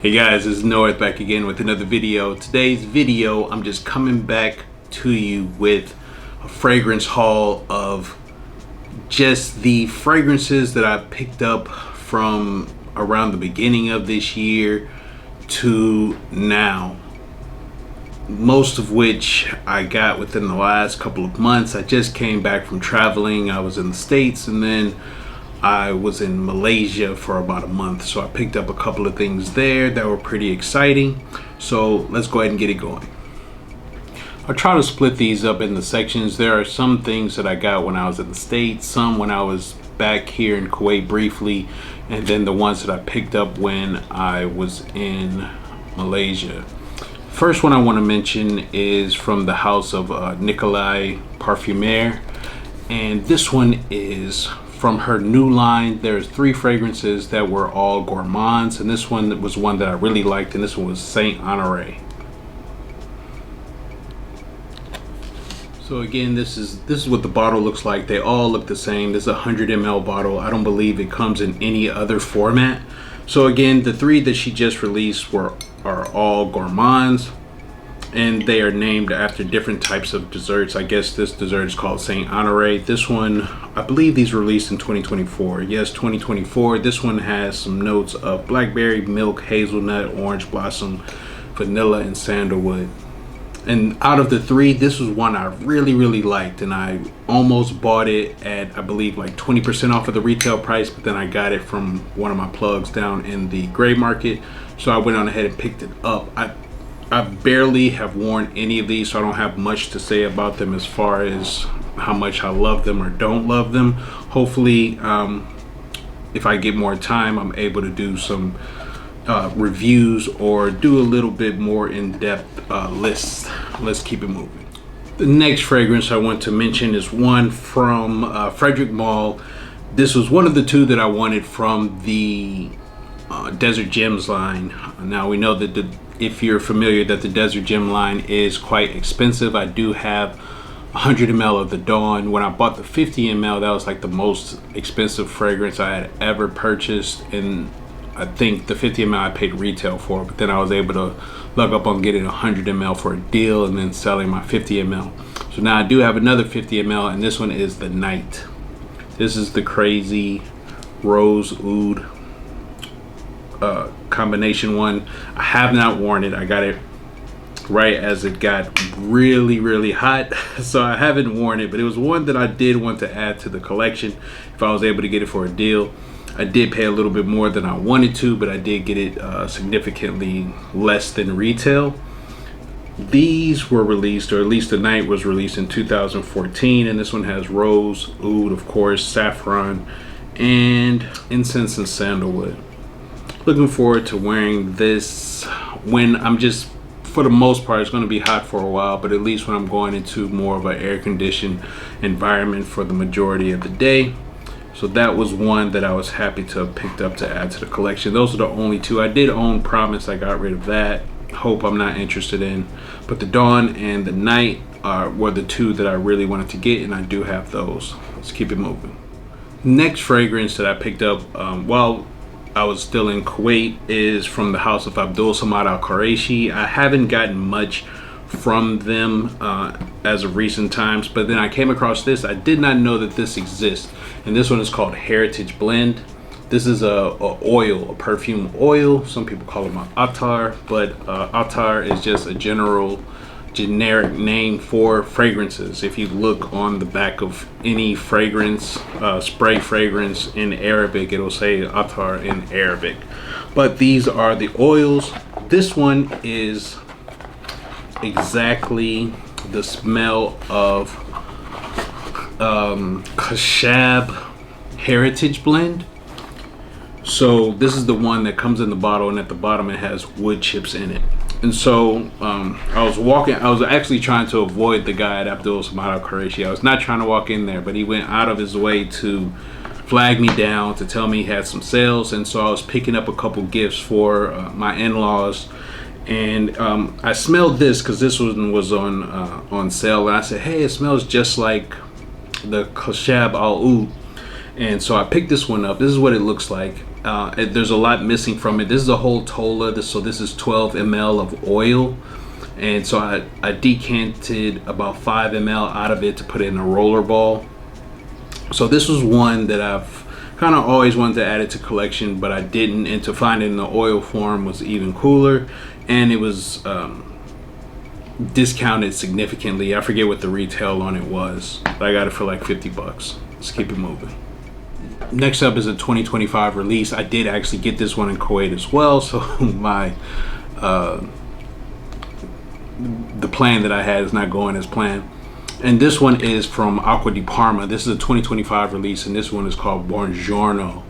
Hey guys, it's North back again with another video. Today's video, I'm just coming back to you with a fragrance haul of just the fragrances that I picked up from around the beginning of this year to now. Most of which I got within the last couple of months. I just came back from traveling. I was in the States and then I was in Malaysia for about a month, so I picked up a couple of things there that were pretty exciting. So let's go ahead and get it going. I'll try to split these up into sections. There are some things that I got when I was in the States, some when I was back here in Kuwait briefly, and then the ones that I picked up when I was in Malaysia. First one I want to mention is from the house of Nicolai Parfumeur, and this one is from her new line. There's 3 fragrances that were all gourmands, and this one was one that I really liked, and this one was Saint Honoré. So again, this is what the bottle looks like. They all look the same. This is a 100 ml bottle. I don't believe it comes in any other format. So again, the 3 that she just released are all gourmands, and they are named after different types of desserts. I guess this dessert is called Saint Honoré. This one, I believe these were released in 2024. Yes, 2024. This one has some notes of blackberry, milk, hazelnut, orange blossom, vanilla, and sandalwood. And out of the 3, this was one I really liked, and I almost bought it at, I believe, like 20% off of the retail price, but then I got it from one of my plugs down in the gray market, so I went on ahead and picked it up. I barely have worn any of these, so I don't have much to say about them as far as how much I love them or don't love them. Hopefully, if I get more time, I'm able to do some reviews or do a little bit more in-depth lists. Let's keep it moving. The next fragrance I want to mention is one from Frederic Malle. This was one of the 2 that I wanted from the Desert Gems line. Now we know that if you're familiar, that the Desert Gem line is quite expensive. I do have 100 ml of the Dawn. When I bought the 50 ml, that was like the most expensive fragrance I had ever purchased, and I think the 50 ml I paid retail for, but then I was able to lug up on getting 100 ml for a deal and then selling my 50 ml. So now I do have another 50 ml, and this one is the Night. This is the crazy rose oud combination one. I have not worn it. I got it right as it got really hot, so I haven't worn it, but it was one that I did want to add to the collection if I was able to get it for a deal. I did pay a little bit more than I wanted to, but I did get it significantly less than retail. These were released, or at least the Night was released in 2014, and this one has rose, oud, of course, saffron, and incense and sandalwood. Looking forward to wearing this when I'm just, for the most part, it's going to be hot for a while, but at least when I'm going into more of an air-conditioned environment for the majority of the day. So that was one that I was happy to have picked up to add to the collection. Those are the only 2. I did own Promise. I got rid of that. Hope I'm not interested in. But the Dawn and the Night were the 2 that I really wanted to get, and I do have those. Let's keep it moving. Next fragrance that I picked up while I was still in Kuwait is from the house of Abdul Qurashi. I haven't gotten much from them as of recent times, but then I came across this. I did not know that this exists, and this one is called Heritage Blend. This is a oil, a perfume oil. Some people call it Attar, but Attar is just a generic name for fragrances. If you look on the back of any fragrance, spray fragrance in Arabic, it'll say Attar in Arabic. But these are the oils. This one is exactly the smell of Khashab Heritage Blend. So this is the one that comes in the bottle, and at the bottom it has wood chips in it. And so I was actually trying to avoid the guy at Abdul Qurashi. I was not trying to walk in there, but he went out of his way to flag me down to tell me he had some sales. And so I was picking up a couple gifts for my in-laws, and I smelled this because this one was on sale, and I said, hey, it smells just like the Khashab al Oud. And so I picked this one up. This is what it looks like. There's a lot missing from it. This is a whole tola, so this is 12 ml of oil. And so I decanted about 5 ml out of it to put it in a roller ball. So this was one that I've kind of always wanted to add it to collection, but I didn't, and to find it in the oil form was even cooler. And it was discounted significantly. I forget what the retail on it was, but I got it for like 50 bucks. Let's keep it moving. Next up is a 2025 release. I did actually get this one in Kuwait as well, so my the plan that I had is not going as planned. And this one is from Acqua di Parma. This is a 2025 release, and this one is called Buongiorno.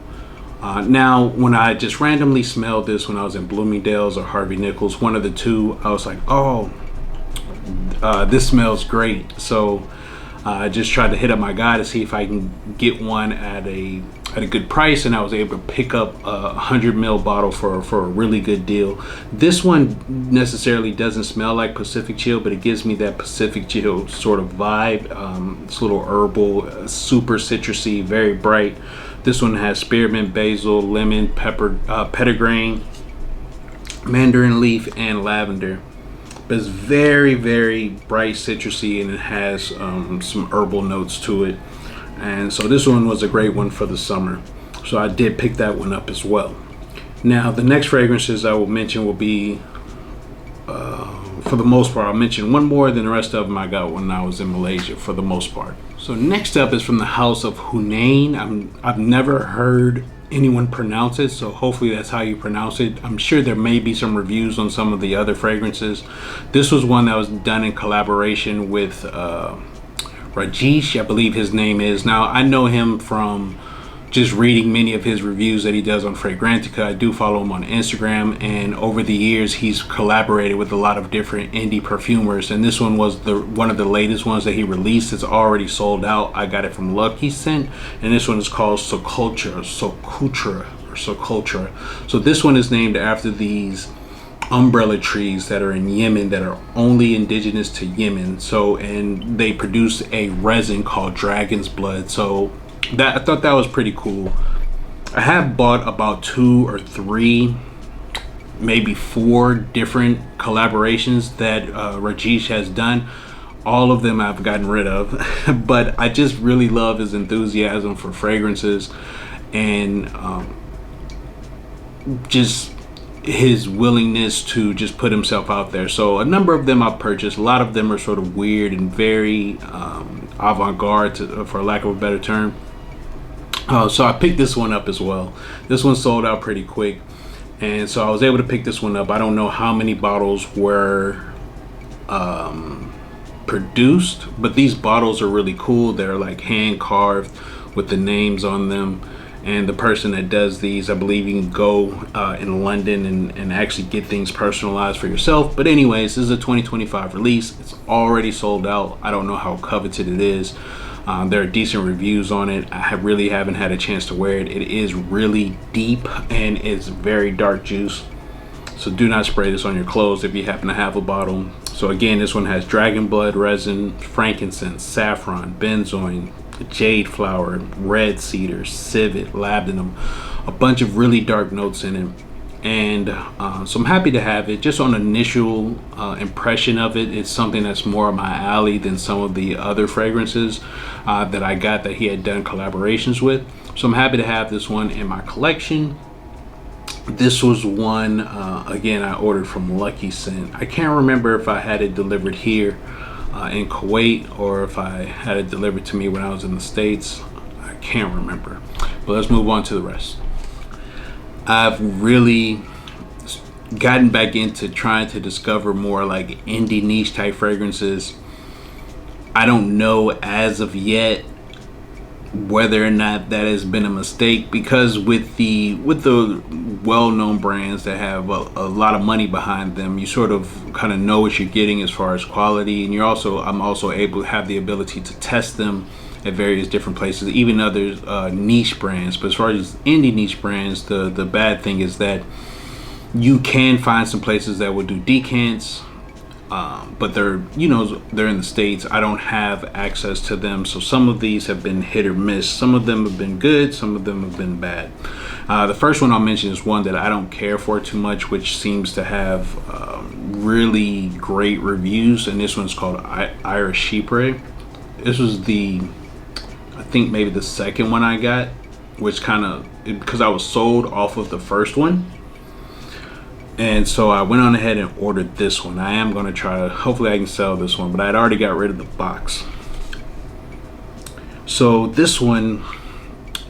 Now, when I just randomly smelled this when I was in Bloomingdale's or Harvey Nichols, one of the two, I was like, oh, this smells great. So I just tried to hit up my guy to see if I can get one at a good price, and I was able to pick up a 100 ml bottle for a really good deal. This one necessarily doesn't smell like Pacific Chill, but it gives me that Pacific Chill sort of vibe. It's a little herbal, super citrusy, very bright. This one has spearmint, basil, lemon, pepper, petitgrain, mandarin leaf, and lavender. But it's very, very bright, citrusy, and it has some herbal notes to it. And so this one was a great one for the summer. So I did pick that one up as well. Now, the next fragrances I will mention will be, for the most part, I'll mention one more than the rest of them I got when I was in Malaysia for the most part. So next up is from the house of Hunayn. I've never heard anyone pronounce it, so hopefully that's how you pronounce it. I'm sure there may be some reviews on some of the other fragrances. This was one that was done in collaboration with Rajesh, I believe his name is. Now, I know him from just reading many of his reviews that he does on Fragrantica. I do follow him on Instagram, and over the years he's collaborated with a lot of different indie perfumers, and this one was one of the latest ones that he released. It's already sold out. I got it from Lucky Scent, and this one is called Socotra. So this one is named after these umbrella trees that are in Yemen that are only indigenous to Yemen. So, and they produce a resin called dragon's blood. So that, I thought that was pretty cool. I have bought about 2 or 3, maybe 4 different collaborations that Rajesh has done. All of them I've gotten rid of, but I just really love his enthusiasm for fragrances, and just his willingness to just put himself out there. So a number of them I've purchased. A lot of them are sort of weird and very avant-garde, for lack of a better term. So I picked this one up as well. This one sold out pretty quick, and so I was able to pick this one up. I don't know how many bottles were produced, but these bottles are really cool. They're like hand carved with the names on them. And the person that does these, I believe you can go in London and actually get things personalized for yourself. But anyways, this is a 2025 release. It's already sold out. I don't know how coveted it is. There are decent reviews on it. I really haven't had a chance to wear it. It is really deep and it's very dark juice. So do not spray this on your clothes if you happen to have a bottle. So again, this one has dragon blood resin, frankincense, saffron, benzoin, jade flower, red cedar, civet, labdanum, a bunch of really dark notes in it. And so I'm happy to have it. Just on initial impression of it, it's something that's more my alley than some of the other fragrances that I got that he had done collaborations with. So I'm happy to have this one in my collection. This was one, again, I ordered from Lucky Scent. I can't remember if I had it delivered here in Kuwait or if I had it delivered to me when I was in the States. I can't remember. But let's move on to the rest. I've really gotten back into trying to discover more like indie niche type fragrances. I don't know as of yet whether or not that has been a mistake, because with the well-known brands that have a lot of money behind them, you sort of kind of know what you're getting as far as quality, and I'm also able to have the ability to test them at various different places, even other niche brands. But as far as indie niche brands, the bad thing is that you can find some places that will do decants, but they're in the States. I don't have access to them, so some of these have been hit or miss. Some of them have been good, some of them have been bad. The first one I'll mention is one that I don't care for too much, which seems to have really great reviews, and this one's called Irish Chypre. This was I think maybe the second one I got, which kind of, because I was sold off of the first one. And so I went on ahead and ordered this one. I am going to try to, hopefully I can sell this one, but I'd already got rid of the box. So this one,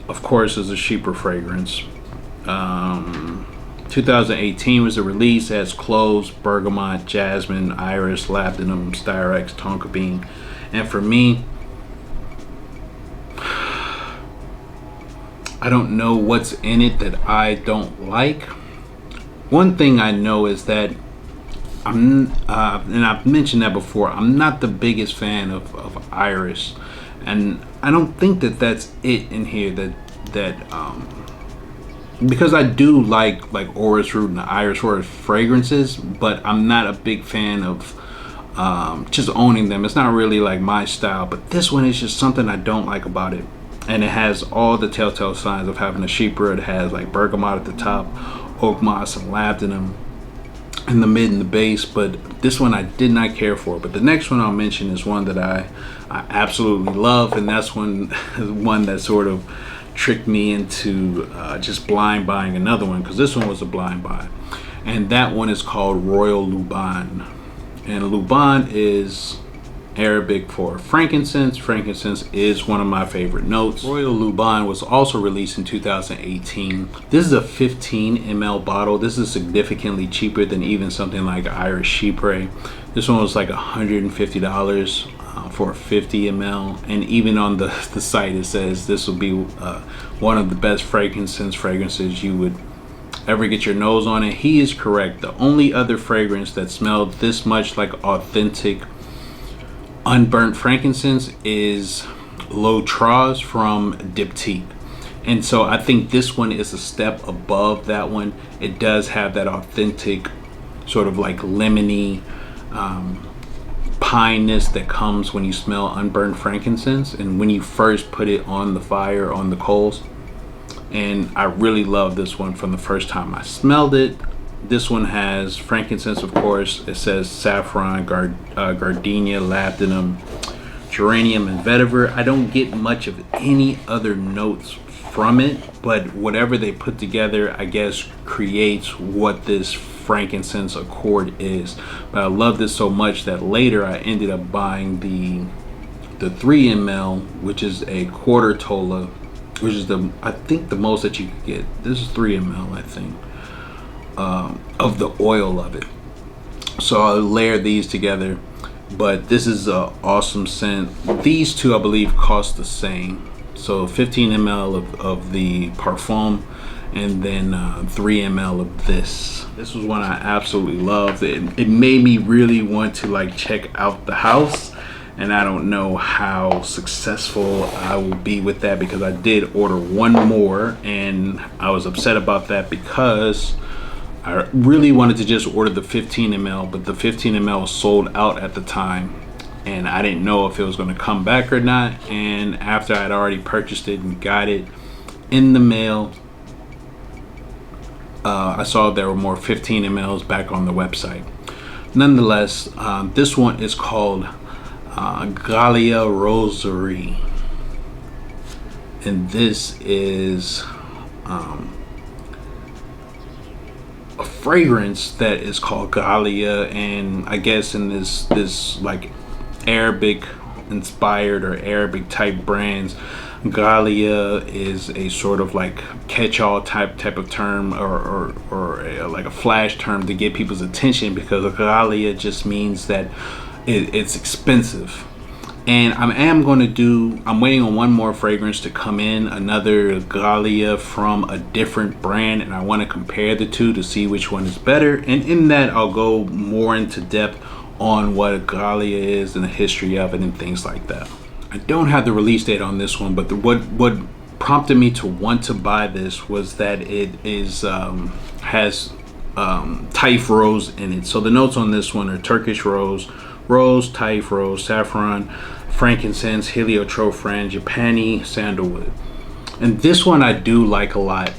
of course, is a Chypre fragrance. 2018 was the release. It has cloves, bergamot, jasmine, iris, labdanum, styrax, tonka bean. And for me, I don't know what's in it that I don't like. One thing I know is that and I've mentioned that before, I'm not the biggest fan of iris, and I don't think that that's it in here. Because I do like orris root and iris orris fragrances, but I'm not a big fan of just owning them. It's not really like my style, but this one is just something I don't like about it. And it has all the telltale signs of having a Chypre. It has like bergamot at the top, oak moss and labdanum in the mid and the base, but this one I did not care for. But the next one I'll mention is one that I absolutely love, and that's one that sort of tricked me into just blind buying another one, because this one was a blind buy, and that one is called Royal Luban. And Luban is Arabic for frankincense. Frankincense is one of my favorite notes. Royal Luban was also released in 2018. This is a 15 ml bottle. This is significantly cheaper than even something like Irish Chypre. This one was like $150 for a 50 ml, and even on the site it says this will be one of the best frankincense fragrances you would ever get your nose on. And he is correct. The only other fragrance that smelled this much like authentic unburnt frankincense is L'Autre from Diptyque, and so I think this one is a step above that one. It does have that authentic sort of like lemony pineness that comes when you smell unburnt frankincense and when you first put it on the fire, on the coals. And I really love this one from the first time I smelled it. This one has frankincense, of course. It says saffron, gardenia, labdanum, geranium, and vetiver. I don't get much of any other notes from it, but whatever they put together, I guess, creates what this frankincense accord is. But I love this so much that later I ended up buying the 3 ml, which is a quarter tola, which is I think the most that you could get. This is 3 ml, I think. Of the oil of it. So I'll layer these together, but this is an awesome scent. These two I believe cost the same, so 15 ml of the Parfum, and then 3 ml of this. This was one I absolutely loved. It made me really want to like check out the house, and I don't know how successful I will be with that, because I did order one more and I was upset about that because I really wanted to just order the 15 ml, but the 15 ml was sold out at the time, and I didn't know if it was going to come back or not. And after I'd already purchased it and got it in the mail, I saw there were more 15 mls back on the website. Nonetheless, this one is called Ghaliya Rosarie, and this is a fragrance that is called Ghaliya, and I guess in this like Arabic inspired or Arabic type brands, Ghaliya is a sort of like catch-all type of term, or like a flash term to get people's attention, because Ghaliya just means that it's expensive. And I'm waiting on one more fragrance to come in, another Ghaliya from a different brand, and I want to compare the two to see which one is better. And in that, I'll go more into depth on what a Ghaliya is and the history of it and things like that. I don't have the release date on this one, but what prompted me to want to buy this was that it has Taif rose in it. So the notes on this one are Turkish rose, Taif rose, saffron, frankincense, heliotrope, frangipani, sandalwood. And this one I do like a lot.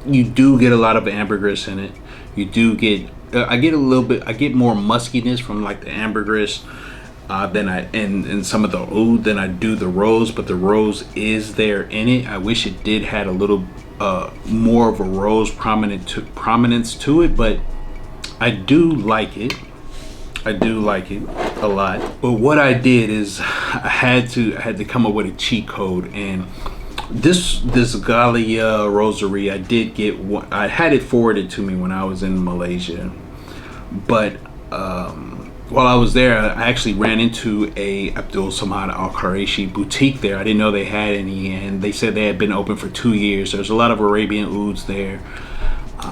You do get a lot of ambergris in it. You do get I get a little bit, I get more muskiness from like the ambergris than I in some of the oud than I do the rose, but the rose is there in it. I wish it did had a little more of a rose prominence to it, but I do like it. I do like it a lot. But what I did is I had to come up with a cheat code, and this Ghaliya Rosarie, I did get one. I had it forwarded to me when I was in Malaysia, but while I was there, I actually ran into a Abdul Al Qurashi boutique there. I didn't know they had any, and they said they had been open for 2 years. There's a lot of Arabian ouds there,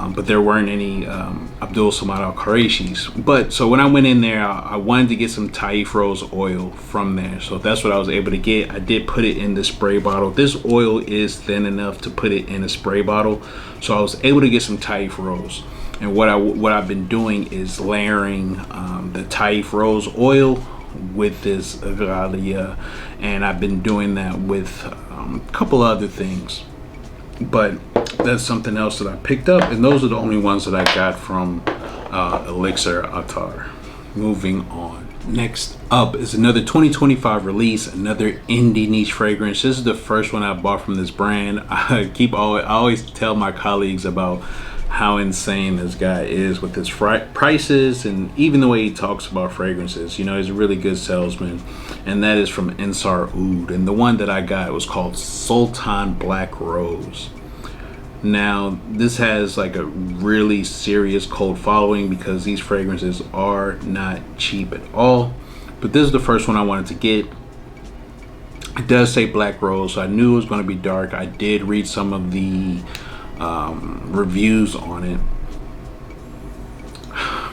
but there weren't any Abdul Al Qurashis. But so when I went in there, I wanted to get some Taif rose oil from there. So that's what I was able to get. I did put it in the spray bottle. This oil is thin enough to put it in a spray bottle, so I was able to get some Taif rose. And what I've been doing is layering the Taif rose oil with this Ghaliya, and I've been doing that with a couple other things. But that's something else that I picked up, and those are the only ones that I got from Elixir Attar. Moving on. Next up is another 2025 release, another indie niche fragrance. This is the first one I bought from this brand. I always tell my colleagues about how insane this guy is with his prices, and even the way he talks about fragrances. You know, he's a really good salesman, and that is from Ensar Oud. And the one that I got was called Sultan Black Rose. Now, this has like a really serious cult following because these fragrances are not cheap at all. But this is the first one I wanted to get. It does say Black Rose, so I knew it was going to be dark. I did read some of the reviews on it,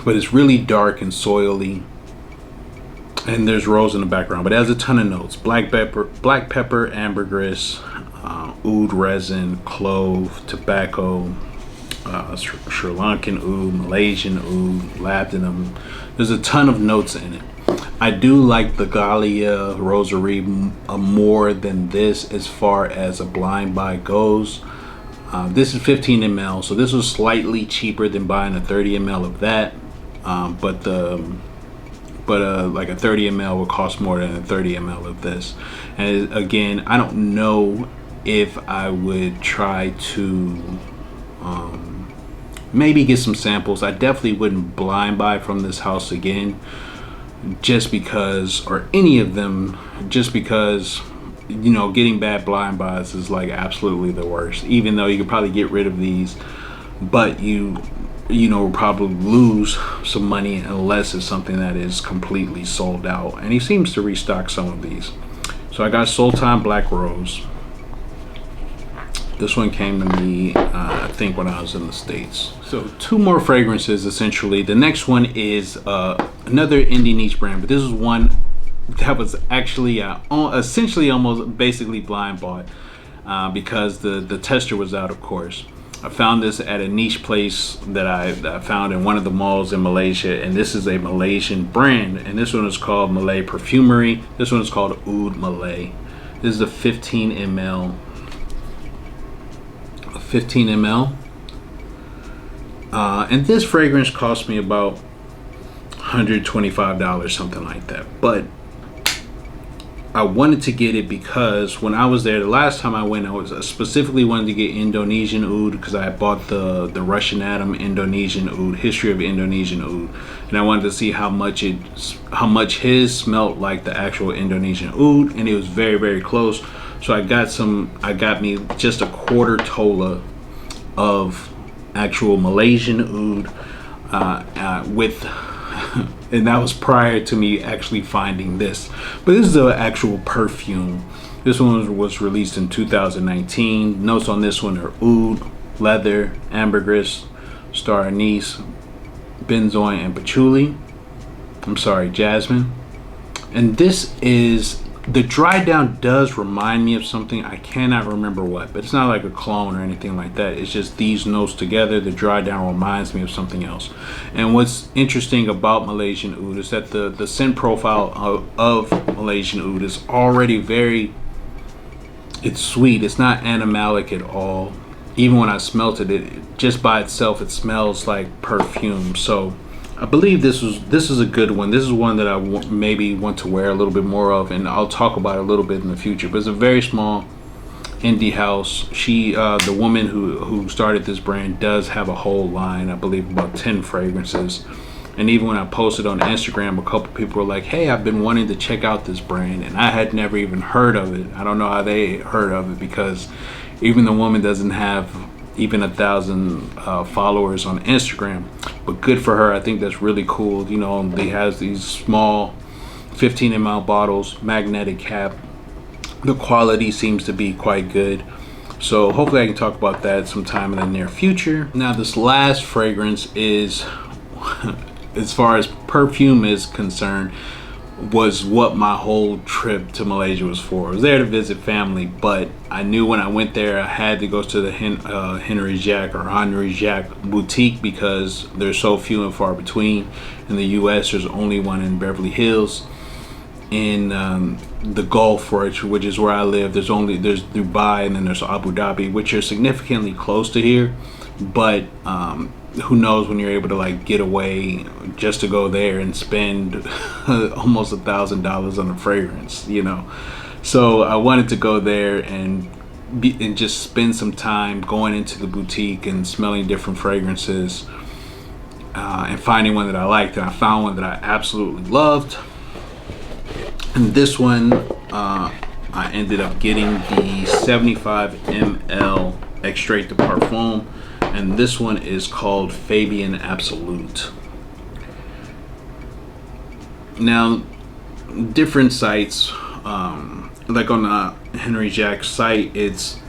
but it's really dark and soily, and there's rose in the background, but it has a ton of notes: black pepper, ambergris, oud resin, clove, tobacco, Sri Lankan oud, Malaysian oud, labdanum. There's a ton of notes in it. I do like the Ghaliya Rosarie more than this as far as a blind buy goes. This is 15 ml, so this was slightly cheaper than buying a 30 ml of that, but like a 30 ml would cost more than a 30 ml of this. And again, I don't know if I would try to maybe get some samples. I definitely wouldn't blind buy from this house again, just because, or any of them, just because, you know, getting bad blind buys is like absolutely the worst. Even though you could probably get rid of these, but you know, probably lose some money unless it's something that is completely sold out. And he seems to restock some of these. So I got Sultan Black Rose. This one came to me I think when I was in the States. So 2 more fragrances essentially. The next one is another indie niche brand, but this is one that was actually essentially almost basically blind bought because the tester was out, of course. I found this at a niche place that I found in one of the malls in Malaysia, and this is a Malaysian brand, and this one is called Malay Perfumery. This one is called Oud Malay. This is a 15 ml. And this fragrance cost me about $125, something like that. But I wanted to get it because when I was there the last time I went, I specifically wanted to get Indonesian oud because I had bought the Russian Atom Indonesian oud, History of Indonesian oud, and I wanted to see how much his smelled like the actual Indonesian oud, and it was very, very close. So I got me just a quarter tola of actual Malaysian oud with and that was prior to me actually finding this. But this is the actual perfume. This one was released in 2019. Notes on this one are oud, leather, ambergris, star anise, benzoin, and patchouli. I'm sorry, jasmine. And this is, the dry down does remind me of something. I cannot remember what, but it's not like a clone or anything like that. It's just these notes together. The dry down reminds me of something else. And what's interesting about Malaysian oud is that the scent profile of Malaysian oud is already very, It's sweet. It's not animalic at all. Even when I smelt it, it just by itself, it smells like perfume. So I believe this is a good one. This is one that I maybe want to wear a little bit more of, and I'll talk about it a little bit in the future. But it's a very small indie house. She, the woman who started this brand, does have a whole line. I believe about 10 fragrances. And even when I posted on Instagram, a couple people were like, "Hey, I've been wanting to check out this brand," and I had never even heard of it. I don't know how they heard of it, because even the woman doesn't have even 1,000 followers on Instagram. But good for her. I think that's really cool. You know, they has these small 15 ml bottles, magnetic cap. The quality seems to be quite good. So hopefully I can talk about that sometime in the near future. Now this last fragrance is, as far as perfume is concerned, was what my whole trip to Malaysia was for. I was there to visit family, but I knew when I went there I had to go to the Honoré boutique, because they're so few and far between. In the US there's only one in Beverly Hills. In the Gulf, which is where I live, there's Dubai, and then there's Abu Dhabi, which are significantly close to here. But who knows when you're able to like get away just to go there and spend almost $1,000 on a fragrance, you know. So I wanted to go there and just spend some time going into the boutique and smelling different fragrances, and finding one that I liked. And I found one that I absolutely loved. And this one, I ended up getting the 75 ml Extrait de Parfum, and this one is called Fabian Absolute. Now, different sites, like on the Henry Jack's site, it's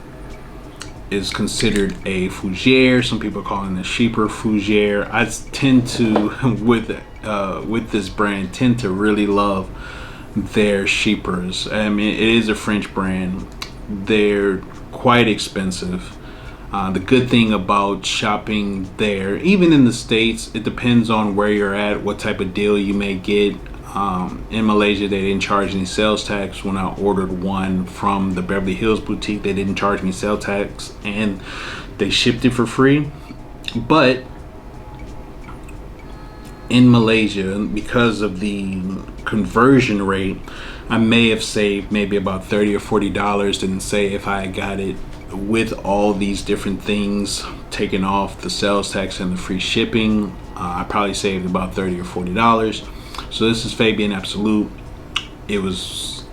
considered a fougere. Some people are calling it Chypre fougere. I tend to, with this brand, tend to really love their Chypres. I mean, it is a French brand. They're quite expensive. The good thing about shopping there, even in the States, it depends on where you're at, what type of deal you may get. In Malaysia, they didn't charge any sales tax. When I ordered one from the Beverly Hills boutique, they didn't charge me sales tax, and they shipped it for free. But in Malaysia, because of the conversion rate, I may have saved maybe about $30 or $40. Didn't say if I got it with all these different things taken off, the sales tax and the free shipping. I probably saved about $30 or $40. So this is Fabian Absolute. It was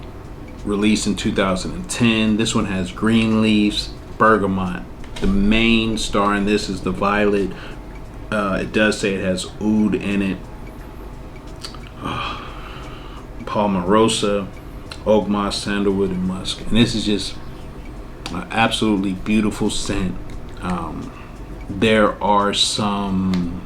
released in 2010. This one has green leaves, bergamot. The main star in this is the violet. It does say it has oud in it, palmarosa, oak moss, sandalwood, and musk. And this is just an absolutely beautiful scent. There are some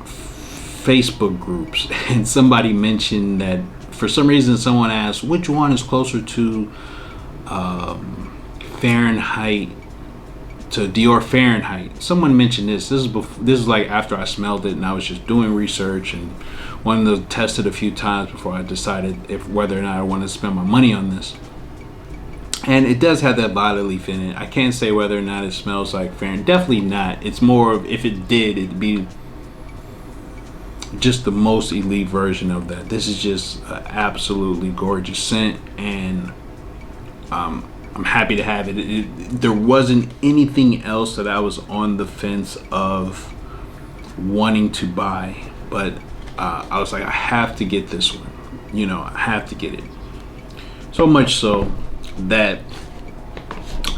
Facebook groups, and somebody mentioned that for some reason someone asked which one is closer to Fahrenheit, to Dior Fahrenheit. Someone mentioned this. This is like after I smelled it and I was just doing research and wanted to test it a few times before I decided whether or not I wanted to spend my money on this. And it does have that violet leaf in it. I can't say whether or not it smells like Fahrenheit. Definitely not. It's more of, if it did, it'd be just the most elite version of that. This is just an absolutely gorgeous scent, and I'm happy to have it. There wasn't anything else that I was on the fence of wanting to buy, but I was like, I have to get this one. You know, I have to get it. So much so that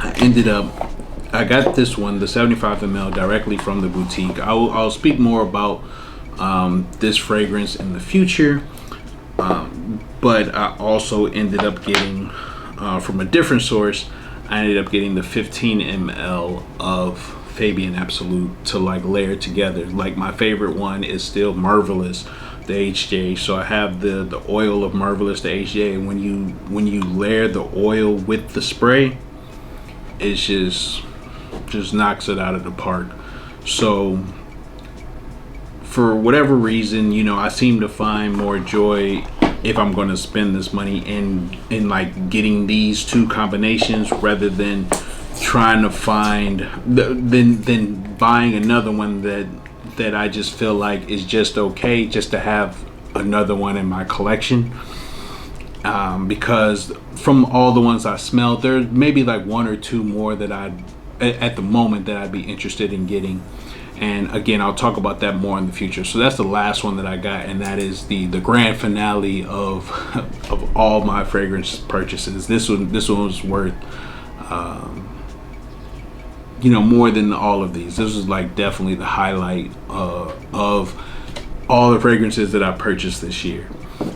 I got this one, the 75 ml, directly from the boutique. I'll speak more about this fragrance in the future, but I also ended up getting from a different source. I ended up getting the 15 ml of Fabian Absolute to like layer together. Like, my favorite one is still Marvelous, the HJ. So I have the oil of Marvelous, the HJ, and when you layer the oil with the spray, it just knocks it out of the park. So for whatever reason, you know, I seem to find more joy if I'm going to spend this money in like getting these two combinations rather than trying to find then buying another one that I just feel like is just okay just to have another one in my collection. Because from all the ones I smelled, there's maybe like one or two more that at the moment that I'd be interested in getting. And again, I'll talk about that more in the future. So that's the last one that I got, and that is the grand finale of all my fragrance purchases. This one was worth more than all of these. This was like definitely the highlight of all the fragrances that I purchased this year.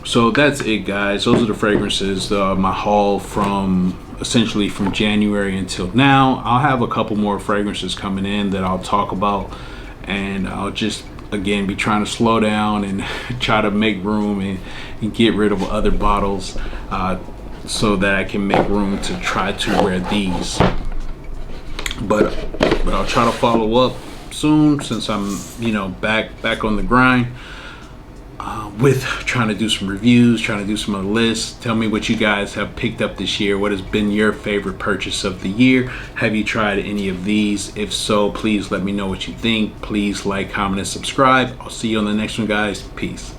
So that's it, guys. Those are the fragrances, my haul from essentially from January until now. I'll have a couple more fragrances coming in that I'll talk about, and I'll just again be trying to slow down and try to make room and get rid of other bottles so that I can make room to try to wear these. But I'll try to follow up soon, since I'm back on the grind with trying to do some reviews, trying to do some other lists. Tell me what you guys have picked up this year. What has been your favorite purchase of the year? Have you tried any of these? If so, please let me know what you think. Please like, comment, and subscribe. I'll see you on the next one, guys. Peace.